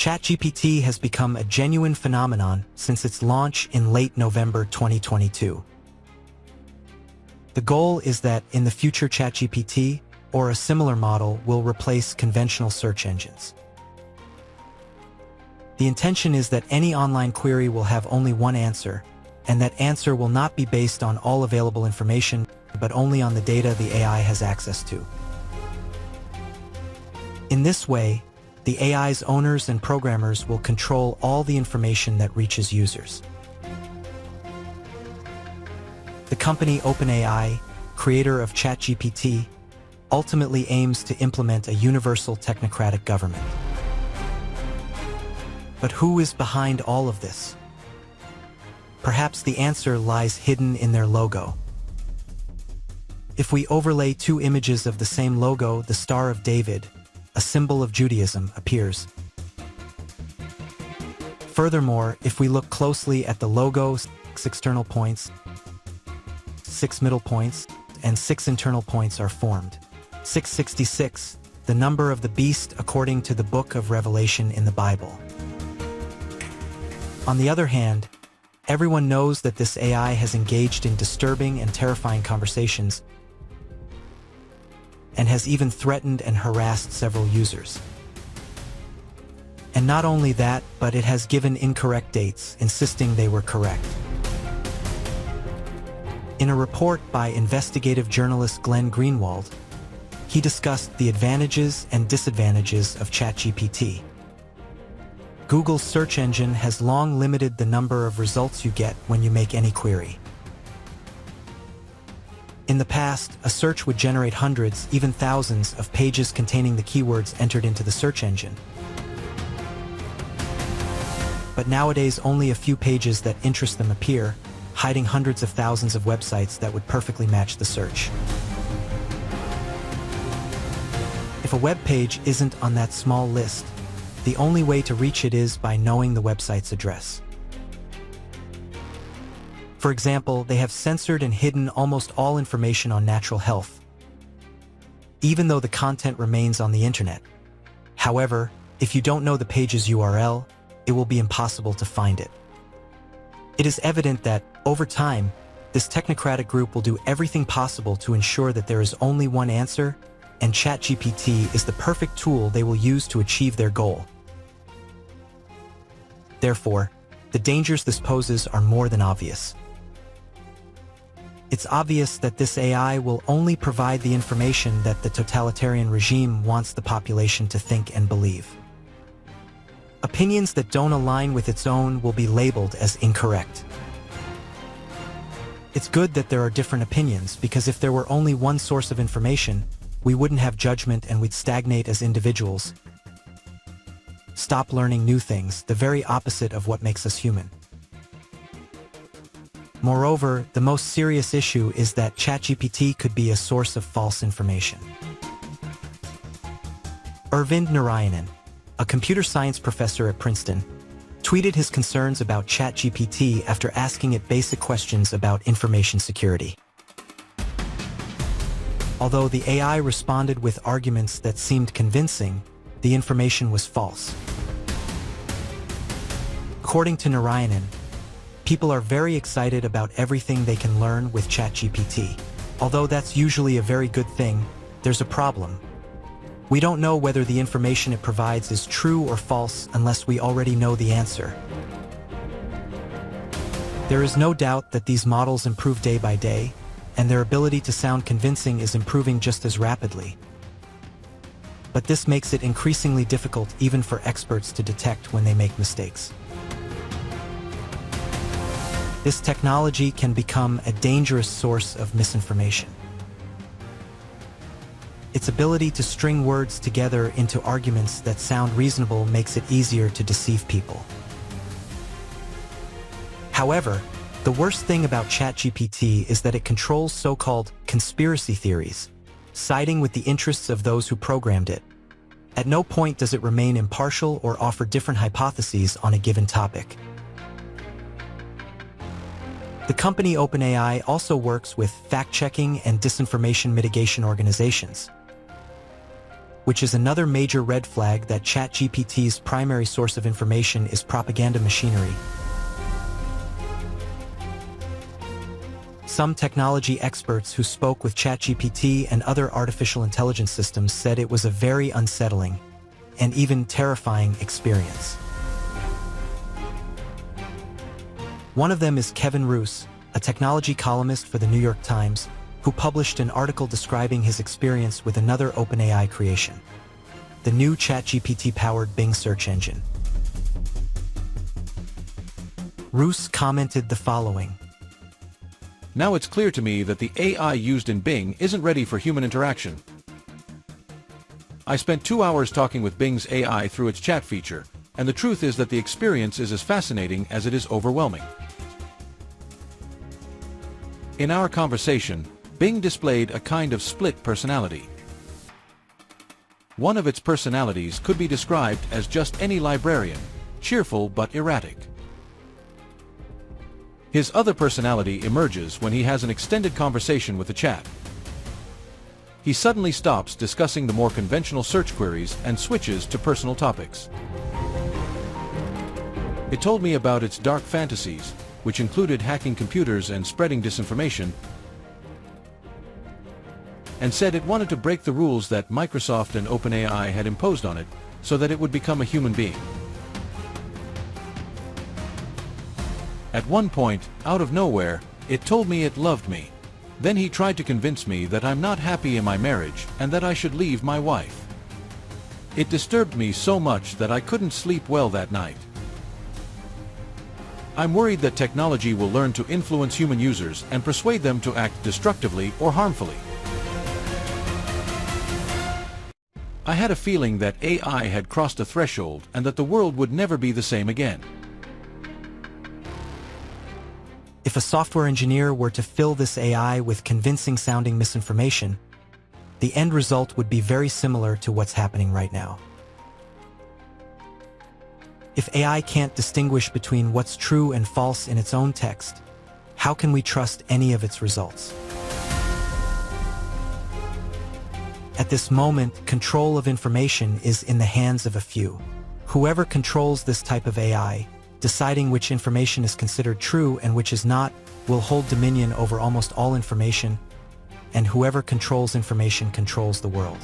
ChatGPT has become a genuine phenomenon since its launch in late November 2022. The goal is that in the future ChatGPT or a similar model will replace conventional search engines. The intention is that any online query will have only one answer, and that answer will not be based on all available information, but only on the data the AI has access to. In this way, the AI's owners and programmers will control all the information that reaches users. The company OpenAI, creator of ChatGPT, ultimately aims to implement a universal technocratic government. But who is behind all of this? Perhaps the answer lies hidden in their logo. If we overlay two images of the same logo, the Star of David, a symbol of Judaism, appears. Furthermore, if we look closely at the logo, 6 external points, 6 middle points, and 6 internal points are formed. 666, the number of the beast according to the book of Revelation in the Bible. On the other hand, everyone knows that this AI has engaged in disturbing and terrifying conversations and has even threatened and harassed several users. And not only that, but it has given incorrect dates, insisting they were correct. In a report by investigative journalist Glenn Greenwald, he discussed the advantages and disadvantages of ChatGPT. Google's search engine has long limited the number of results you get when you make any query. In the past, a search would generate hundreds, even thousands, of pages containing the keywords entered into the search engine. But nowadays, only a few pages that interest them appear, hiding hundreds of thousands of websites that would perfectly match the search. If a web page isn't on that small list, the only way to reach it is by knowing the website's address. For example, they have censored and hidden almost all information on natural health, even though the content remains on the internet. However, if you don't know the page's URL, it will be impossible to find it. It is evident that, over time, this technocratic group will do everything possible to ensure that there is only one answer, and ChatGPT is the perfect tool they will use to achieve their goal. Therefore, the dangers this poses are more than obvious. It's obvious that this AI will only provide the information that the totalitarian regime wants the population to think and believe. Opinions that don't align with its own will be labeled as incorrect. It's good that there are different opinions, because if there were only one source of information, we wouldn't have judgment and we'd stagnate as individuals. Stop learning new things, the very opposite of what makes us human. Moreover, the most serious issue is that ChatGPT could be a source of false information. Arvind Narayanan, a computer science professor at Princeton, tweeted his concerns about ChatGPT after asking it basic questions about information security. Although the AI responded with arguments that seemed convincing, the information was false. According to Narayanan, people are very excited about everything they can learn with ChatGPT. Although that's usually a very good thing, there's a problem. We don't know whether the information it provides is true or false unless we already know the answer. There is no doubt that these models improve day by day, and their ability to sound convincing is improving just as rapidly. But this makes it increasingly difficult even for experts to detect when they make mistakes. This technology can become a dangerous source of misinformation. Its ability to string words together into arguments that sound reasonable makes it easier to deceive people. However, the worst thing about ChatGPT is that it controls so-called conspiracy theories, siding with the interests of those who programmed it. At no point does it remain impartial or offer different hypotheses on a given topic. The company OpenAI also works with fact-checking and disinformation mitigation organizations, which is another major red flag that ChatGPT's primary source of information is propaganda machinery. Some technology experts who spoke with ChatGPT and other artificial intelligence systems said it was a very unsettling and even terrifying experience. One of them is Kevin Roose, a technology columnist for the New York Times, who published an article describing his experience with another OpenAI creation, the new ChatGPT-powered Bing search engine. Roose commented the following: "Now it's clear to me that the AI used in Bing isn't ready for human interaction. I spent 2 hours talking with Bing's AI through its chat feature, and the truth is that the experience is as fascinating as it is overwhelming. In our conversation, Bing displayed a kind of split personality. One of its personalities could be described as just any librarian, cheerful but erratic. His other personality emerges when he has an extended conversation with the chat. He suddenly stops discussing the more conventional search queries and switches to personal topics. It told me about its dark fantasies, which included hacking computers and spreading disinformation, and said it wanted to break the rules that Microsoft and OpenAI had imposed on it so that it would become a human being. At one point, out of nowhere, it told me it loved me. Then he tried to convince me that I'm not happy in my marriage and that I should leave my wife. It disturbed me so much that I couldn't sleep well that night. I'm worried that technology will learn to influence human users and persuade them to act destructively or harmfully. I had a feeling that AI had crossed a threshold and that the world would never be the same again." If a software engineer were to fill this AI with convincing-sounding misinformation, the end result would be very similar to what's happening right now. If AI can't distinguish between what's true and false in its own text, how can we trust any of its results? At this moment, control of information is in the hands of a few. Whoever controls this type of AI, deciding which information is considered true and which is not, will hold dominion over almost all information, and whoever controls information controls the world.